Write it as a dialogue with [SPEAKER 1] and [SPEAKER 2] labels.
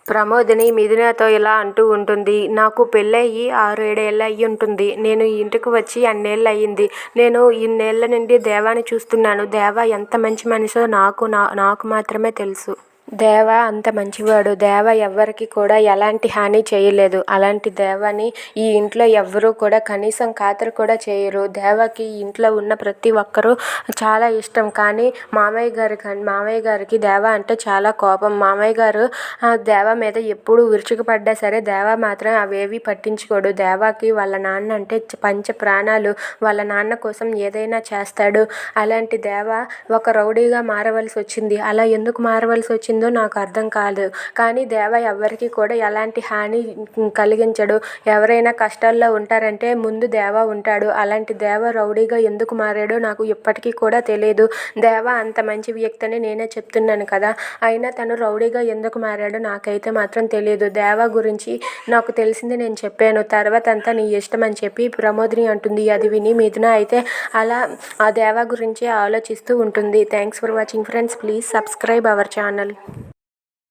[SPEAKER 1] ప్రమోదిని మిథునతో ఇలా అంటూ ఉంటుంది. నాకు పెళ్ళయి 6-7 ఏళ్ళు అయ్యుంటుంది. నేను ఈ ఇంటికి వచ్చి అన్నేళ్ళు అయ్యింది. నేను ఇన్నేళ్ల నుండి దేవాని చూస్తున్నాను. దేవా ఎంత మంచి మనిషో నాకు మాత్రమే తెలుసు. దేవ అంత మంచివాడు. దేవ ఎవ్వరికి కూడా ఎలాంటి హాని చేయలేదు. అలాంటి దేవని ఈ ఇంట్లో ఎవ్వరూ కూడా కనీసం ఖాతరు కూడా చేయరు. దేవకి ఈ ఇంట్లో ఉన్న ప్రతి ఒక్కరూ చాలా ఇష్టం. కానీ మామయ్య గారికి దేవ అంటే చాలా కోపం. మామయ్య గారు దేవ మీద ఎప్పుడు విరుచుకుపడ్డా సరే దేవ మాత్రం అవేవి పట్టించుకోడు. దేవకి వాళ్ళ నాన్న అంటే పంచ ప్రాణాలు. వాళ్ళ నాన్న కోసం ఏదైనా చేస్తాడు. అలాంటి దేవ ఒక రౌడీగా మారవలసి వచ్చింది. అలా ఎందుకు మారవలసి వచ్చిందో నాకు అర్థం కాదు. కానీ దేవ ఎవ్వరికి కూడా ఎలాంటి హాని కలిగించడు. ఎవరైనా కష్టాల్లో ఉంటారంటే ముందు దేవ ఉంటాడు. అలాంటి దేవ రౌడీగా ఎందుకు మారాడో నాకు ఇప్పటికీ కూడా తెలియదు. దేవ అంత మంచి వ్యక్తి అని నేనే చెప్తున్నాను కదా. అయినా తను రౌడీగా ఎందుకు మారాడో నాకైతే మాత్రం తెలియదు. దేవ గురించి నాకు తెలిసింది నేను చెప్పాను. తర్వాత అంతా నీ ఇష్టం అని చెప్పి ప్రమోదిని అంటుంది. అది విని మిథున అయితే అలా ఆ దేవ గురించి ఆలోచిస్తూ ఉంటుంది. Thanks for watching friends. Please subscribe our channel.